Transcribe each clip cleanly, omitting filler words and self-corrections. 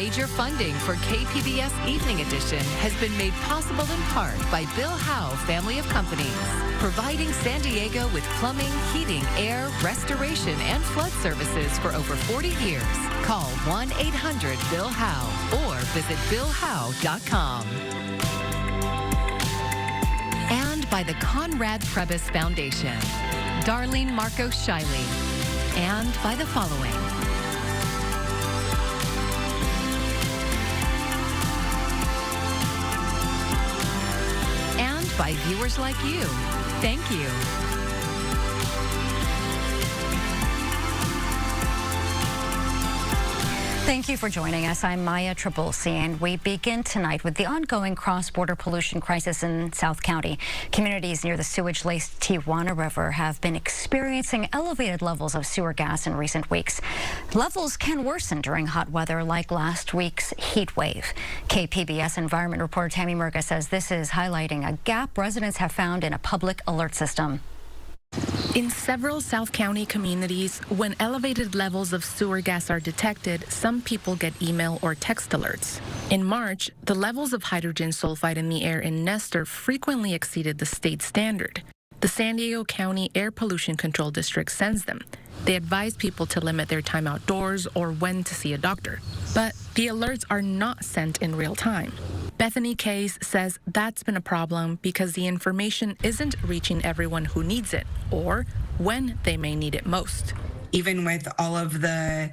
Major funding for KPBS Evening Edition has been made possible in part by Bill Howe Family of Companies, providing San Diego with plumbing, heating, air, restoration, and flood services for over 40 years. Call 1-800-BILL-HOWE or visit BillHowe.com. And by the Conrad Trebas Foundation, Darlene Marcos Shiley, and by the following. And by viewers like you. Thank you. Thank you for joining us. I'm Maya Trabulsi, and we begin tonight with the ongoing cross-border pollution crisis in South County. Communities near the sewage-laced Tijuana River have been experiencing elevated levels of sewer gas in recent weeks. Levels can worsen during hot weather like last week's heat wave. KPBS environment reporter Tammy Murga says this is highlighting a gap residents have found in a public alert system. In several South County communities, when elevated levels of sewer gas are detected, some people get email or text alerts. In March, the levels of hydrogen sulfide in the air in Nestor frequently exceeded the state standard. The San Diego County Air Pollution Control District sends them. They advise people to limit their time outdoors or when to see a doctor. But the alerts are not sent in real time. Bethany Case says that's been a problem because the information isn't reaching everyone who needs it or when they may need it most. Even with all of the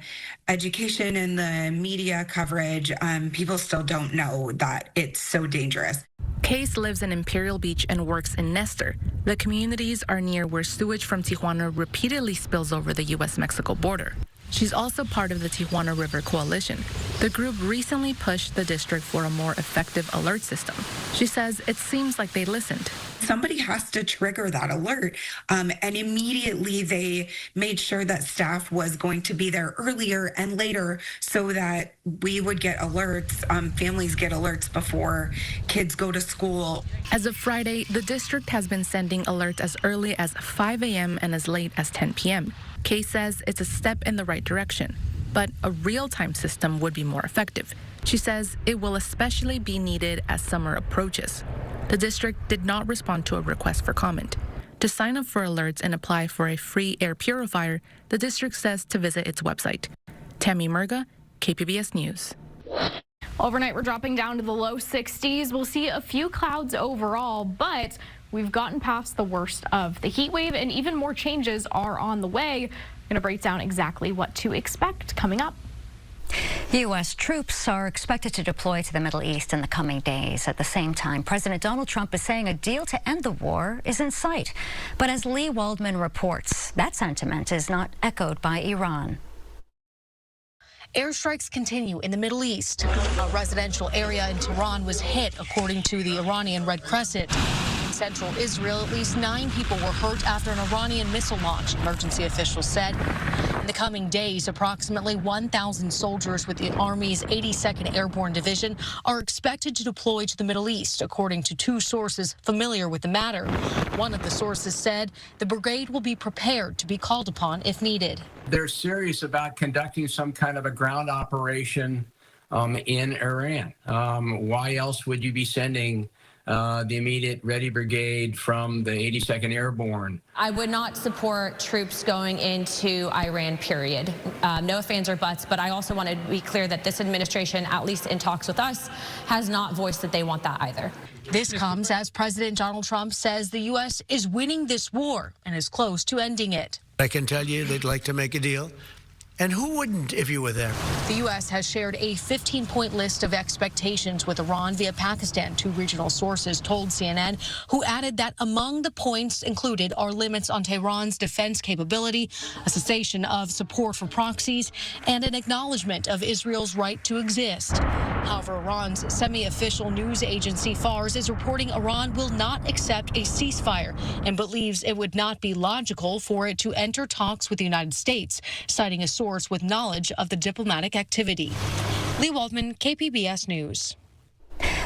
education and the media coverage, people still don't know that it's so dangerous. Case lives in Imperial Beach and works in Nestor. The communities are near where sewage from Tijuana repeatedly spills over the U.S.-Mexico border. She's also part of the Tijuana River Coalition. The group recently pushed the district for a more effective alert system. She says it seems like they listened. Somebody has to trigger that alert, and immediately they made sure that staff was going to be there earlier and later so that we would get alerts, families get alerts before kids go to school. As of Friday, the district has been sending alerts as early as 5 a.m. and as late as 10 p.m. Kay says it's a step in the right direction, but a real-time system would be more effective. She says it will especially be needed as summer approaches. The district did not respond to a request for comment. To sign up for alerts and apply for a free air purifier, the district says to visit its website. Tammy Murga, KPBS News. Overnight, we're dropping down to the low 60s. We'll see a few clouds overall, but we've gotten past the worst of the heat wave, and even more changes are on the way. I'm going to break down exactly what to expect coming up. U.S. troops are expected to deploy to the Middle East in the coming days. At the same time, President Donald Trump is saying a deal to end the war is in sight. But as Lee Waldman reports, that sentiment is not echoed by Iran. Airstrikes continue in the Middle East. A residential area in Tehran was hit, according to the Iranian Red Crescent. In central Israel, at least 9 people were hurt after an Iranian missile launch, emergency officials said. In the coming days, approximately 1,000 soldiers with the Army's 82nd Airborne Division are expected to deploy to the Middle East, according to 2 sources familiar with the matter. One of the sources said the brigade will be prepared to be called upon if needed. They're serious about conducting some kind of a ground operation in Iran. Why else would you be sending the immediate ready brigade from the 82nd Airborne? I would not support troops going into Iran, period. No ifs, ands, or buts, but I also want to be clear that this administration, at least in talks with us, has not voiced that they want that either. This comes as President Donald Trump says the U.S. is winning this war and is close to ending it. I can tell you they'd like to make a deal. And who wouldn't if you were there? The U.S. has shared a 15-point list of expectations with Iran via Pakistan, 2 regional sources told CNN, who added that among the points included are limits on Tehran's defense capability, a cessation of support for proxies, and an acknowledgement of Israel's right to exist. However, Iran's semi-official news agency Fars is reporting Iran will not accept a ceasefire and believes it would not be logical for it to enter talks with the United States, citing a source with knowledge of the diplomatic activity. Lee Waldman, KPBS News.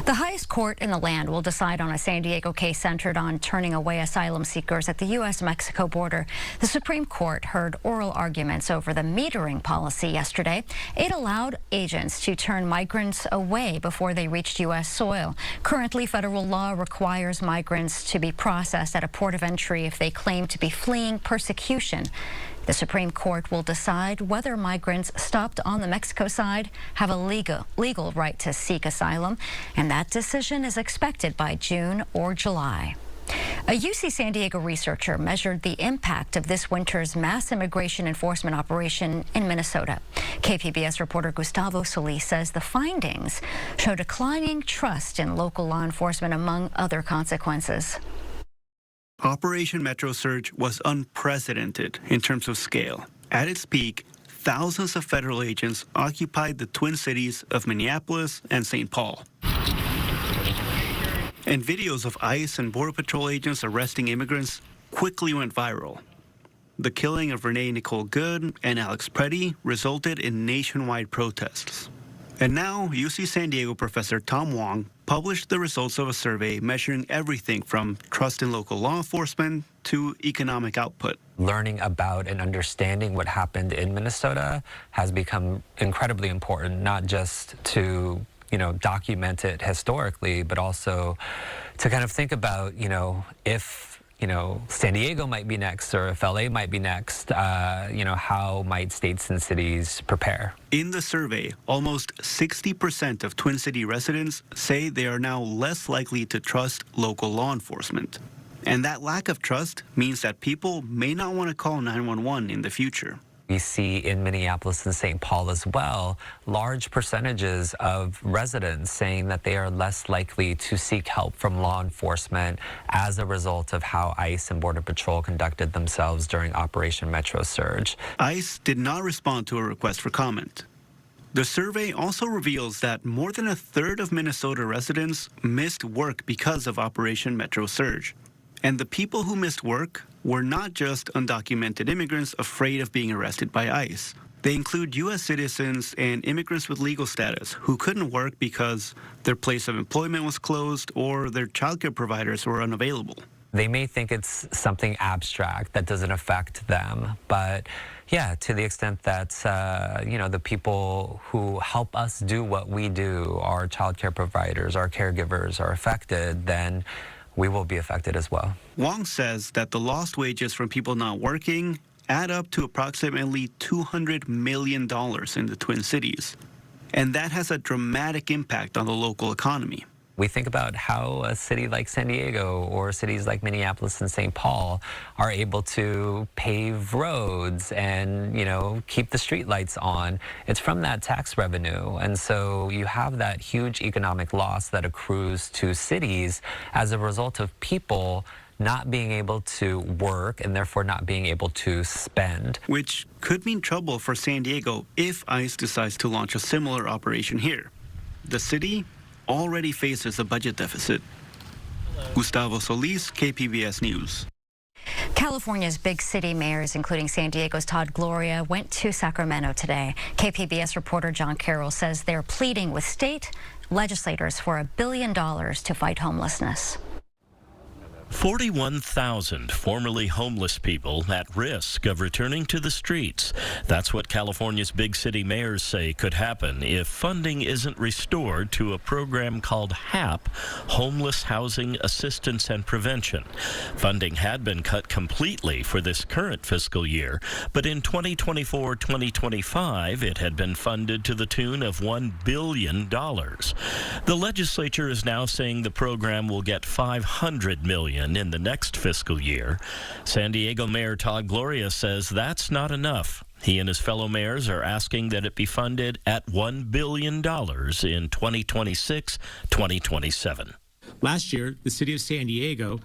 The highest court in the land will decide on a San Diego case centered on turning away asylum seekers at the U.S.-Mexico border. The Supreme Court heard oral arguments over the metering policy yesterday. It allowed agents to turn migrants away before they reached U.S. soil. Currently, federal law requires migrants to be processed at a port of entry if they claim to be fleeing persecution. The Supreme Court will decide whether migrants stopped on the Mexico side have a legal right to seek asylum, and that decision is expected by June or July. A UC San Diego researcher measured the impact of this winter's mass immigration enforcement operation in Minnesota. KPBS reporter Gustavo Solis says the findings show declining trust in local law enforcement, among other consequences. Operation Metro Surge was unprecedented in terms of scale. At its peak, thousands of federal agents occupied the twin cities of Minneapolis and St. Paul. And videos of ICE and Border Patrol agents arresting immigrants quickly went viral. The killing of Renee Nicole Good and Alex Preddy resulted in nationwide protests. And now, UC San Diego professor Tom Wong published the results of a survey measuring everything from trust in local law enforcement to economic output. Learning about and understanding what happened in Minnesota has become incredibly important, not just to document it historically, but also to kind of think about, if San Diego might be next, or if LA might be next, how might states and cities prepare? In the survey, almost 60% of Twin City residents say they are now less likely to trust local law enforcement. And that lack of trust means that people may not want to call 911 in the future. We see in Minneapolis and St. Paul as well, large percentages of residents saying that they are less likely to seek help from law enforcement as a result of how ICE and Border Patrol conducted themselves during Operation Metro Surge. ICE did not respond to a request for comment. The survey also reveals that more than a third of Minnesota residents missed work because of Operation Metro Surge. And the people who missed work were not just undocumented immigrants afraid of being arrested by ICE. They include U.S. citizens and immigrants with legal status who couldn't work because their place of employment was closed or their childcare providers were unavailable. They may think it's something abstract that doesn't affect them, but yeah, to the extent that, the people who help us do what we do, our childcare providers, our caregivers, are affected, then we will be affected as well. Wong says that the lost wages from people not working add up to approximately $200 million in the Twin Cities. And that has a dramatic impact on the local economy. We think about how a city like San Diego or cities like Minneapolis and St. Paul are able to pave roads and, keep the streetlights on. It's from that tax revenue. And so you have that huge economic loss that accrues to cities as a result of people not being able to work and therefore not being able to spend. Which could mean trouble for San Diego if ICE decides to launch a similar operation here. The city already faces a budget deficit. Gustavo Solis, KPBS News. California's big city mayors, including San Diego's Todd Gloria, went to Sacramento today. KPBS reporter John Carroll says they're pleading with state legislators for $1 billion to fight homelessness. 41,000 formerly homeless people at risk of returning to the streets. That's what California's big city mayors say could happen if funding isn't restored to a program called HAP, Homeless Housing Assistance and Prevention. Funding had been cut completely for this current fiscal year, but in 2024-2025, it had been funded to the tune of $1 billion. The legislature is now saying the program will get $500 million in the next fiscal year. San Diego Mayor Todd Gloria says that's not enough. He and his fellow mayors are asking that it be funded at $1 billion in 2026-2027. Last year, the city of San Diego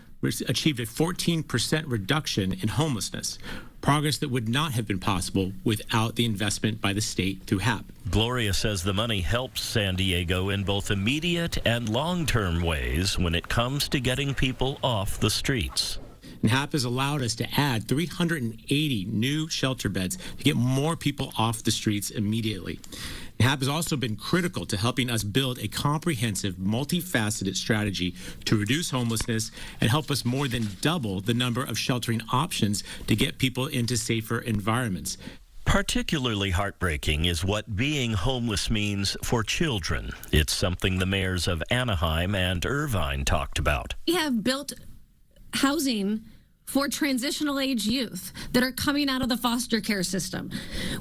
achieved a 14% reduction in homelessness, progress that would not have been possible without the investment by the state through HAP. Gloria says the money helps San Diego in both immediate and long-term ways when it comes to getting people off the streets. And HAP has allowed us to add 380 new shelter beds to get more people off the streets immediately. HAP has also been critical to helping us build a comprehensive, multifaceted strategy to reduce homelessness and help us more than double the number of sheltering options to get people into safer environments. Particularly heartbreaking is what being homeless means for children. It's something the mayors of Anaheim and Irvine talked about. We have built housing for transitional age youth that are coming out of the foster care system.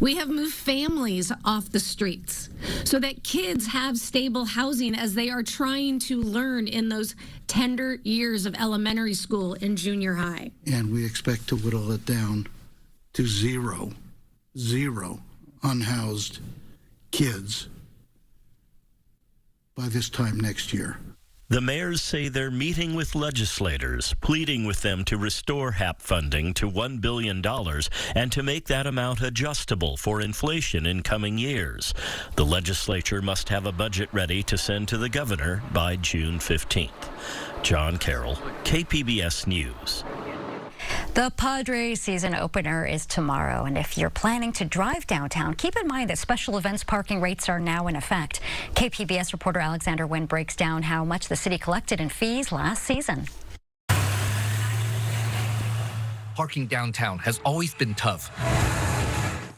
We have moved families off the streets so that kids have stable housing as they are trying to learn in those tender years of elementary school and junior high. And we expect to whittle it down to zero unhoused kids by this time next year. The mayors say they're meeting with legislators, pleading with them to restore HAP funding to $1 billion and to make that amount adjustable for inflation in coming years. The legislature must have a budget ready to send to the governor by June 15th. John Carroll, KPBS News. The Padres season opener is tomorrow, and if you're planning to drive downtown, keep in mind that special events parking rates are now in effect. KPBS reporter Alexander Nguyen breaks down how much the city collected in fees last season. Parking downtown has always been tough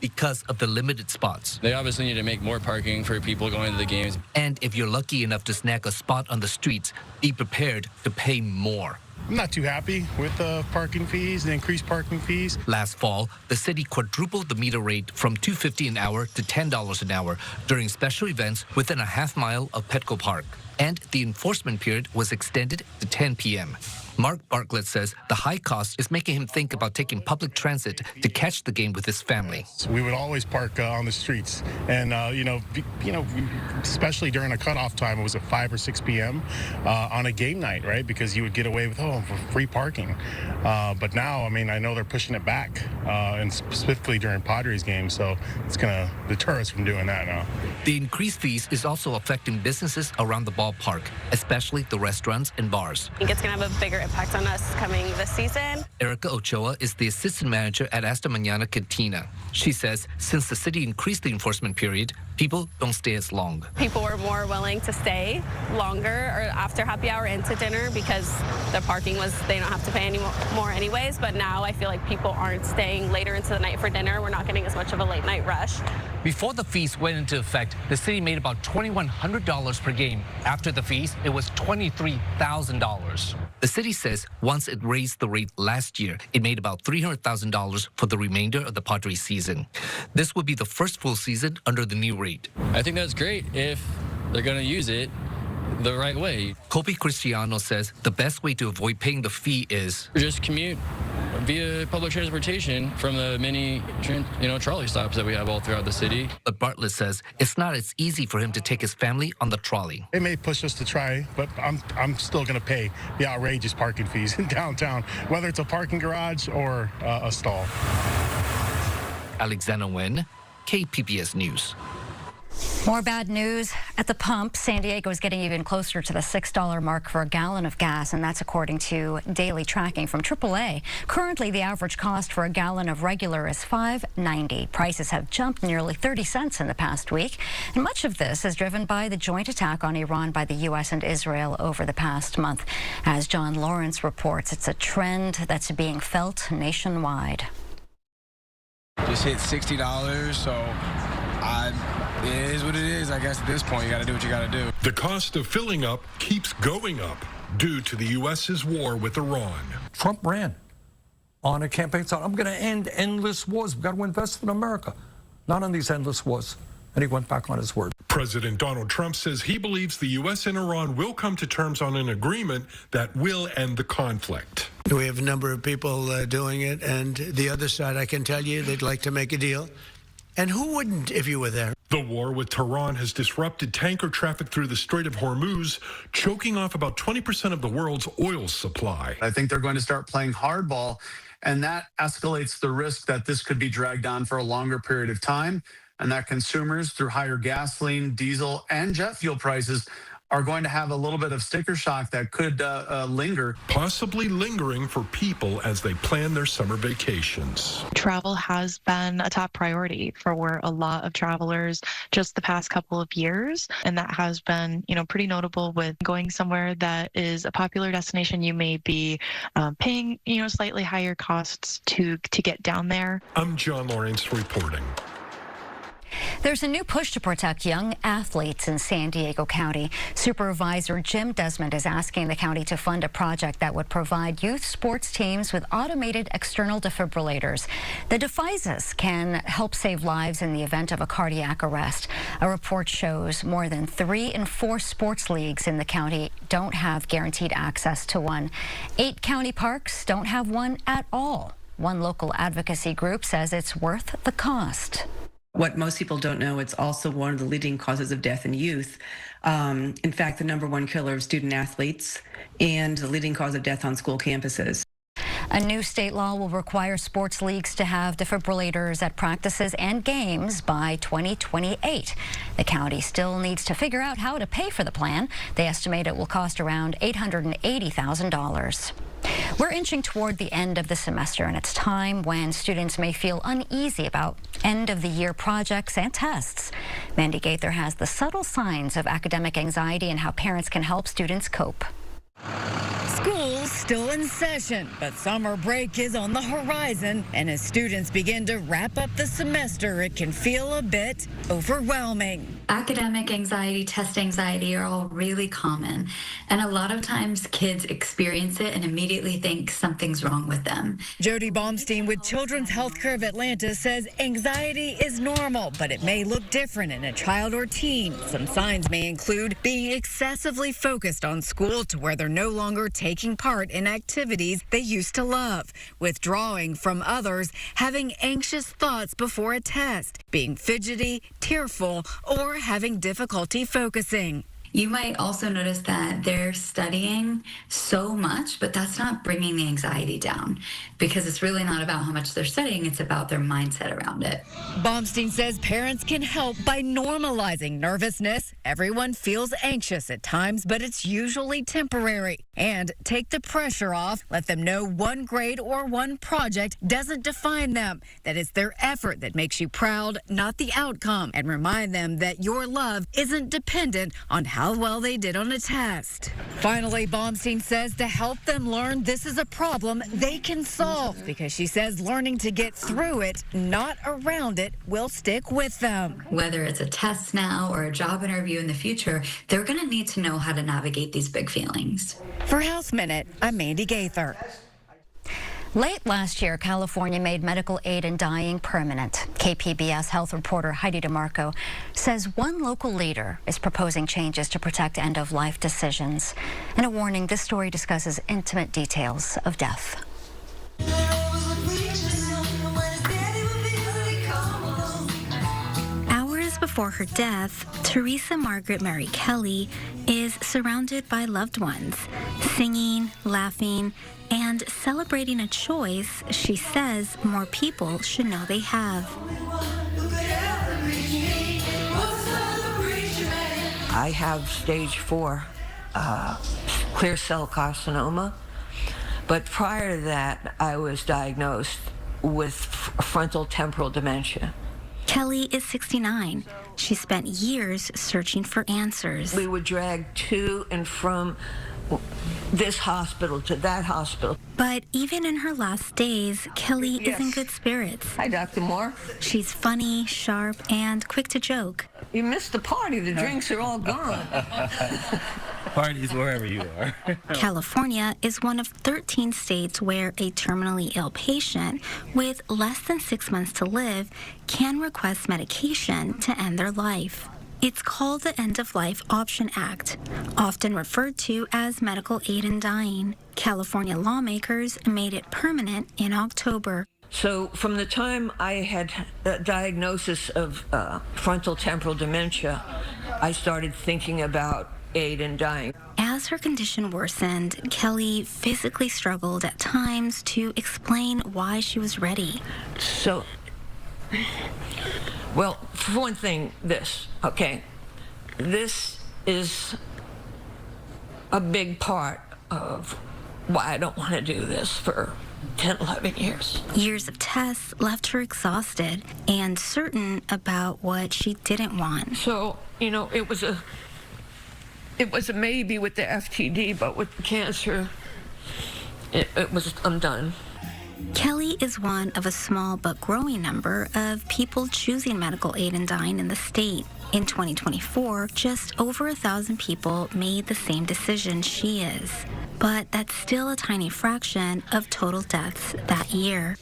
because of the limited spots. They obviously need to make more parking for people going to the games. And if you're lucky enough to snag a spot on the streets, be prepared to pay more. I'm not too happy with the parking fees, the increased parking fees. Last fall, the city quadrupled the meter rate from $2.50 an hour to $10 an hour during special events within a half mile of Petco Park. And the enforcement period was extended to 10 p.m. Mark Bartlett says the high cost is making him think about taking public transit to catch the game with his family. We would always park on the streets, and especially during a cutoff time, it was at 5 or 6 p.m. On a game night, right? Because you would get away with free parking. But now, I know they're pushing it back, and specifically during Padres games, so it's going to deter us from doing that now. The increased fees is also affecting businesses around the ballpark, especially the restaurants and bars. I think it's going to have a bigger impact on us coming this season. Erica Ochoa is the assistant manager at Esta Mañana Cantina. She says since the city increased the enforcement period, people don't stay as long. People were more willing to stay longer or after happy hour into dinner because the parking they don't have to pay any more anyways. But now I feel like people aren't staying later into the night for dinner. We're not getting as much of a late night rush. Before the fees went into effect, the city made about $2,100 per game. After the fees, it was $23,000. The city says once it raised the rate last year, it made about $300,000 for the remainder of the Padres season. This would be the first full season under the new rate. I think that's great if they're going to use it the right way. Kobe Cristiano says the best way to avoid paying the fee is just commute via public transportation from the many trolley stops that we have all throughout the city. But Bartlett says it's not as easy for him to take his family on the trolley. It may push us to try, but I'm still going to pay the outrageous parking fees in downtown, whether it's a parking garage or a stall. Alexander Nguyen, KPBS News. More bad news at the pump. San Diego is getting even closer to the $6 mark for a gallon of gas, and that's according to daily tracking from AAA. Currently, the average cost for a gallon of regular is $5.90. Prices have jumped nearly 30 cents in the past week, and much of this is driven by the joint attack on Iran by the U.S. and Israel over the past month. As John Lawrence reports, it's a trend that's being felt nationwide. Just hit $60, so it is what it is. I guess at this point, you got to do what you got to do. The cost of filling up keeps going up due to the U.S.'s war with Iran. Trump ran on a campaign saying, I'm going to end endless wars. We've got to invest in America, not in these endless wars. And he went back on his word. President Donald Trump says he believes the U.S. and Iran will come to terms on an agreement that will end the conflict. We have a number of people doing it, and the other side, I can tell you, they'd like to make a deal. And who wouldn't if you were there? The war with Tehran has disrupted tanker traffic through the Strait of Hormuz, choking off about 20% of the world's oil supply. I think they're going to start playing hardball, and that escalates the risk that this could be dragged on for a longer period of time, and that consumers, through higher gasoline, diesel, and jet fuel prices, are going to have a little bit of sticker shock that could linger. Possibly lingering for people as they plan their summer vacations. Travel has been a top priority for a lot of travelers just the past couple of years, and that has been, pretty notable with going somewhere that is a popular destination. You may be paying, slightly higher costs to get down there. I'm John Lawrence reporting. There's a new push to protect young athletes in San Diego County. Supervisor Jim Desmond is asking the county to fund a project that would provide youth sports teams with automated external defibrillators. The devices can help save lives in the event of a cardiac arrest. A report shows more than 3 in 4 sports leagues in the county don't have guaranteed access to one. 8 county parks don't have one at all. One local advocacy group says it's worth the cost. What most people don't know, it's also one of the leading causes of death in youth. In fact, the #1 killer of student athletes and the leading cause of death on school campuses. A new state law will require sports leagues to have defibrillators at practices and games by 2028. The county still needs to figure out how to pay for the plan. They estimate it will cost around $880,000. We're inching toward the end of the semester, and it's time when students may feel uneasy about end-of-the-year projects and tests. Mandy Gaither has the subtle signs of academic anxiety and how parents can help students cope. School's still in session, but summer break is on the horizon, and as students begin to wrap up the semester, it can feel a bit overwhelming. Academic anxiety, test anxiety are all really common, and a lot of times kids experience it and immediately think something's wrong with them. Jody Baumstein with Children's Healthcare of Atlanta says anxiety is normal, but it may look different in a child or teen. Some signs may include being excessively focused on school to where they're no longer taking part in activities they used to love, withdrawing from others, having anxious thoughts before a test, being fidgety, tearful, or having difficulty focusing. You might also notice that they're studying so much, but that's not bringing the anxiety down because it's really not about how much they're studying, it's about their mindset around it. Baumstein says parents can help by normalizing nervousness. Everyone feels anxious at times, but it's usually temporary. And take the pressure off. Let them know one grade or one project doesn't define them, that it's their effort that makes you proud, not the outcome. And remind them that your love isn't dependent on how well they did on a test. Finally, Baumstein says to help them learn this is a problem they can solve, because she says learning to get through it, not around it, will stick with them. Whether it's a test now or a job interview in the future, they're going to need to know how to navigate these big feelings. For House Minute, I'm Mandy Gaither. Late last year, California made medical aid in dying permanent. KPBS health reporter Heidi DeMarco says one local leader is proposing changes to protect end-of-life decisions. In a warning, this story discusses intimate details of death. Hours before her death, Teresa Margaret Mary Kelly is surrounded by loved ones, singing, laughing, and celebrating a choice she says more people should know they have. I have stage 4 clear cell carcinoma, but prior to that, I was diagnosed with frontal temporal dementia. Kelly is 69. She spent years searching for answers. We were dragged to and from this hospital to that hospital. But even in her last days, Kelly is in good spirits. Hi, Dr. Moore. She's funny, sharp, and quick to joke. You missed the party. The drinks are all gone. Parties wherever you are. California is one of 13 states where a terminally ill patient with less than 6 months to live can request medication to end their life. It's called the End-of-Life Option Act, often referred to as medical aid in dying. California lawmakers made it permanent in October. So from the time I had a diagnosis of frontal temporal dementia, I started thinking about aid in dying. As her condition worsened, Kelly physically struggled at times to explain why she was ready. So, well, for one thing, this is a big part of why I don't want to do this for 10, 11 years. Years of tests left her exhausted and certain about what she didn't want. So, you know, it was a maybe with the FTD, but with the cancer, I'm done. Kelly is one of a small but growing number of people choosing medical aid and dying in the state. In 2024, just over 1,000 people made the same decision she is. But that's still a tiny fraction of total deaths that year.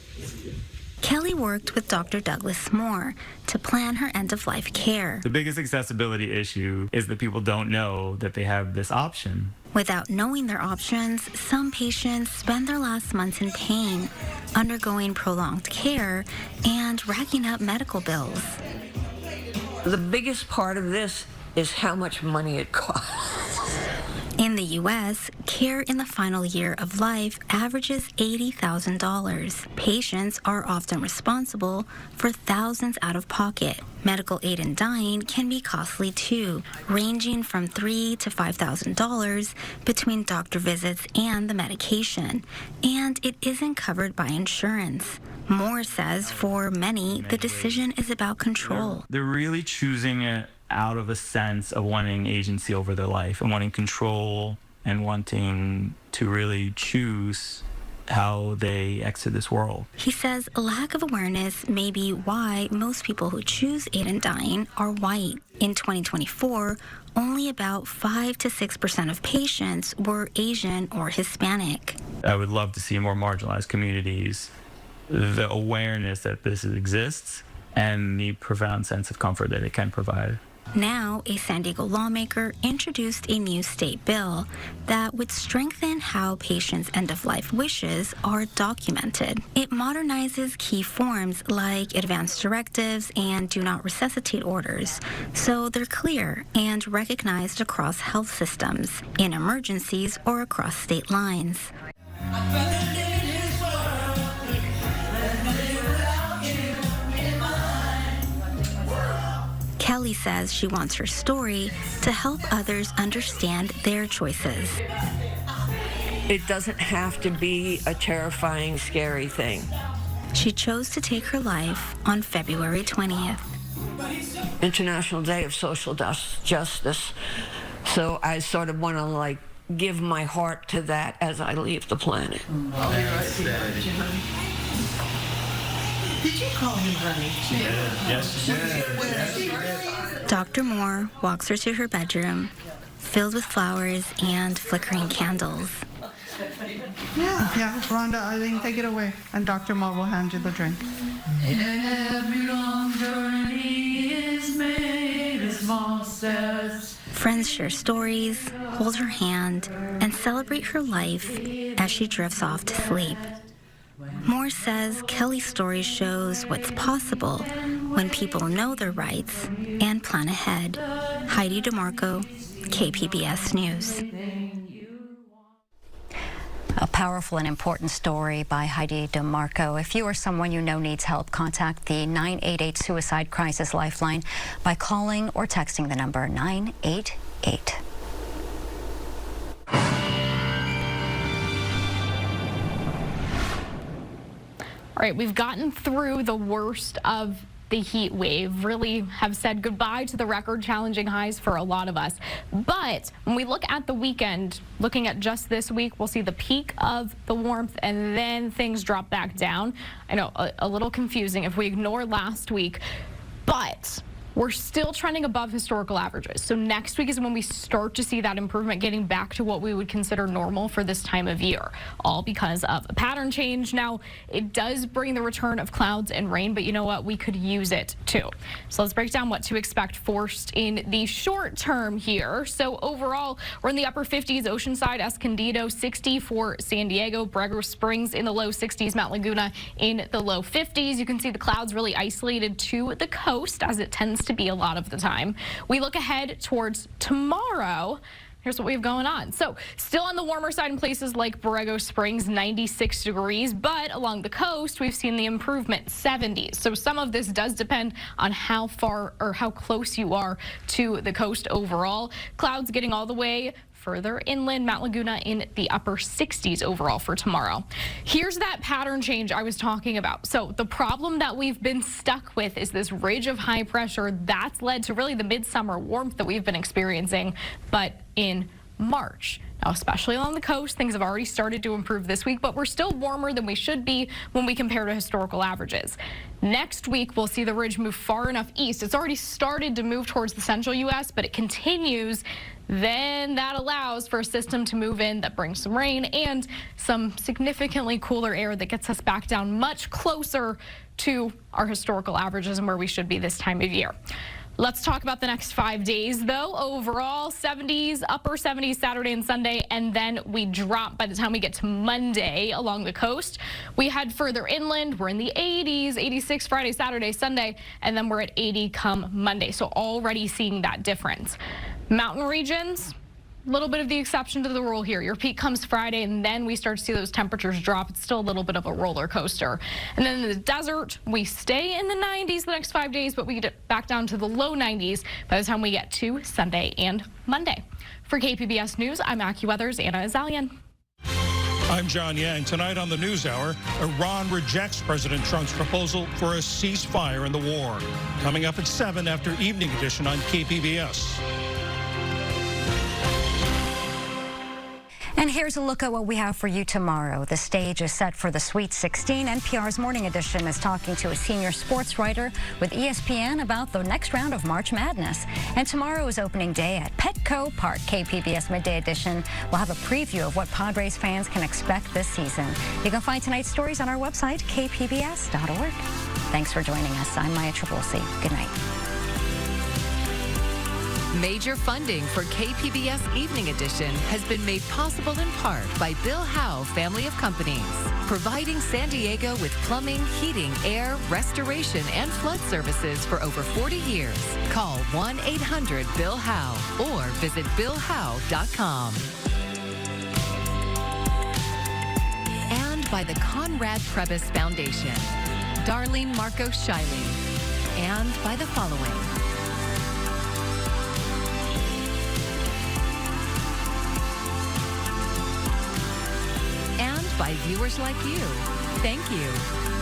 Kelly worked with Dr. Douglas Moore to plan her end-of-life care. The biggest accessibility issue is that people don't know that they have this option. Without knowing their options, some patients spend their last months in pain, undergoing prolonged care, and racking up medical bills. The biggest part of this is how much money it costs. In the U.S., care in the final year of life averages $80,000. Patients are often responsible for thousands out of pocket. Medical aid in dying can be costly too, ranging from $3,000 to $5,000 between doctor visits and the medication. And it isn't covered by insurance. Moore says for many, the decision is about control. They're really choosing it out of a sense of wanting agency over their life and wanting control and wanting to really choose how they exit this world. He says a lack of awareness may be why most people who choose aid in dying are white. In 2024, only about 5 to 6% of patients were Asian or Hispanic. I would love to see more marginalized communities, the awareness that this exists and the profound sense of comfort that it can provide. Now, a San Diego lawmaker introduced a new state bill that would strengthen how patients' end-of-life wishes are documented. It modernizes key forms like advance directives and do not resuscitate orders, so they're clear and recognized across health systems, in emergencies, or across state lines. Kelly says she wants her story to help others understand their choices. It doesn't have to be a terrifying, scary thing. She chose to take her life on February 20th. International Day of Social Justice. So I sort of want to give my heart to that as I leave the planet. I'll be right back. Did you call him honey? She did. Yes, she did. Dr. Moore walks her to her bedroom, filled with flowers and flickering candles. Yeah, Rhonda, Eileen, take it away, and Dr. Moore will hand you the drink. Every long journey is made of small steps. Friends share stories, hold her hand, and celebrate her life as she drifts off to sleep. Moore says Kelly's story shows what's possible when people know their rights and plan ahead. Heidi DeMarco, KPBS News. A powerful and important story by Heidi DeMarco. If you or someone you know needs help, contact the 988 Suicide Crisis Lifeline by calling or texting the number 988. All right, we've gotten through the worst of the heat wave, really have said goodbye to the record challenging highs for a lot of us. But when we look at the weekend, looking at just this week, we'll see the peak of the warmth and then things drop back down. I know a little confusing if we ignore last week, but we're still trending above historical averages. So next week is when we start to see that improvement, getting back to what we would consider normal for this time of year, all because of a pattern change. Now, it does bring the return of clouds and rain, but you know what? We could use it too. So let's break down what to expect first in the short term here. So overall, we're in the upper 50s, Oceanside, Escondido, 60 for San Diego, Borrego Springs in the low 60s, Mount Laguna in the low 50s. You can see the clouds really isolated to the coast, as it tends to be a lot of the time. We look ahead towards tomorrow. Here's what we have going on. So still on the warmer side in places like Borrego Springs, 96 degrees, but along the coast, we've seen the improvement, 70s. So some of this does depend on how far or how close you are to the coast overall. Clouds getting all the way further inland, Mount Laguna in the upper 60s overall for tomorrow. Here's that pattern change I was talking about. So the problem that we've been stuck with is this ridge of high pressure that's led to really the midsummer warmth that we've been experiencing, but in March. Now, especially along the coast, things have already started to improve this week, but we're still warmer than we should be when we compare to historical averages. Next week, we'll see the ridge move far enough east. It's already started to move towards the central U.S., but it continues. Then that allows for a system to move in that brings some rain and some significantly cooler air that gets us back down much closer to our historical averages and where we should be this time of year. Let's talk about the next 5 days, though. Overall, 70s, upper 70s Saturday and Sunday, and then we drop by the time we get to Monday along the coast. We head further inland. We're in the 80s, 86 Friday, Saturday, Sunday, and then we're at 80 come Monday. So already seeing that difference. Mountain regions, a little bit of the exception to the rule here. Your peak comes Friday, and then we start to see those temperatures drop. It's still a little bit of a roller coaster. And then in the desert, we stay in the 90s the next 5 days, but we get back down to the low 90s by the time we get to Sunday and Monday. For KPBS News, I'm AccuWeather's Anna Azalian. I'm John Yang. Tonight on the NewsHour, Iran rejects President Trump's proposal for a ceasefire in the war. Coming up at 7 after Evening Edition on KPBS. And here's a look at what we have for you tomorrow. The stage is set for the Sweet 16. NPR's Morning Edition is talking to a senior sports writer with ESPN about the next round of March Madness. And tomorrow is opening day at Petco Park. KPBS Midday Edition will have a preview of what Padres fans can expect this season. You can find tonight's stories on our website, kpbs.org. Thanks for joining us. I'm Maya Trabulsi. Good night. Major funding for KPBS Evening Edition has been made possible in part by Bill Howe Family of Companies, providing San Diego with plumbing, heating, air, restoration, and flood services for over 40 years. Call 1-800-BILL-HOWE or visit BillHowe.com. And by the Conrad Prebys Foundation, Darlene Marco Shiley, and by the following. By viewers like you. Thank you.